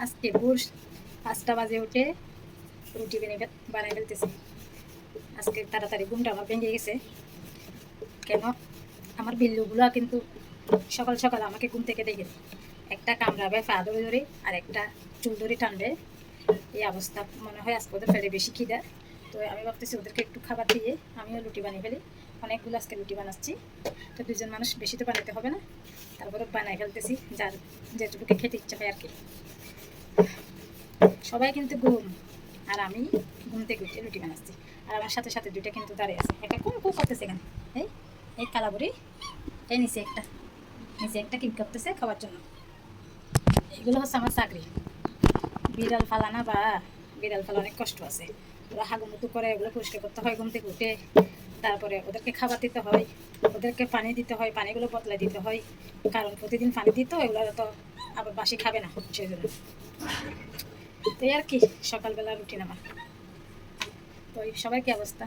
আজকে ভোর 5টা বাজে উঠে রুটি বানাই ফেলতেছি। আজকে তাড়াতাড়ি ঘুমটা আমার ভেঙে গেছে। কেন? আমার বিল্লুগুলো কিন্তু সকাল সকাল আমাকে ঘুম থেকে ডেকে দেয়। একটা কামড়াবে পা ধরে ধরে, আর একটা চুল ধরে টানবে। এই অবস্থা। মনে হয় আজকে ওদের পেটে বেশি খিদা। তো আমি ভাবতেছি ওদেরকে একটু খাবার দিয়ে আমিও রুটি বানিয়ে ফেলি। অনেকগুলো আজকে রুটি বানাচ্ছি। তো দুজন মানুষ, বেশি তো বানাতে হবে না, তারপরে বানাই ফেলতেছি যার যেটুকুকে খেতে ইচ্ছা হয় আর কি। সবাই কিন্তু ঘুম, আর আমি ঘুম থেকে উঠে রুটি বানাচ্ছি। আর আমার সাথে সাথে দুইটা কিন্তু দাঁড়িয়ে আছে। একটা কোন কোন করতেছে এখানে। এই এই কালাবুড়ি, এই নিচে একটা কি করতেছে খাওয়ার জন্য। এগুলো হচ্ছে আমার চাকরি। বিড়াল ফালানা বা বিড়াল ফালা অনেক কষ্ট আছে। ওরা হাগুমুতু করে, ওগুলো পরিষ্কার করতে হয় ঘুম থেকে উঠে। তারপরে ওদেরকে খাবার দিতে হয়, ওদেরকে পানি দিতে হয়, পানিগুলো বদলাই দিতে হয়, কারণ প্রতিদিন পানি দিতে হয়। ওগুলো তো আবার বাসি খাবে না, সেই জন্য। তো এই আর কি সকালবেলা রুটিন আমার। তো সবাই কি অবস্থা?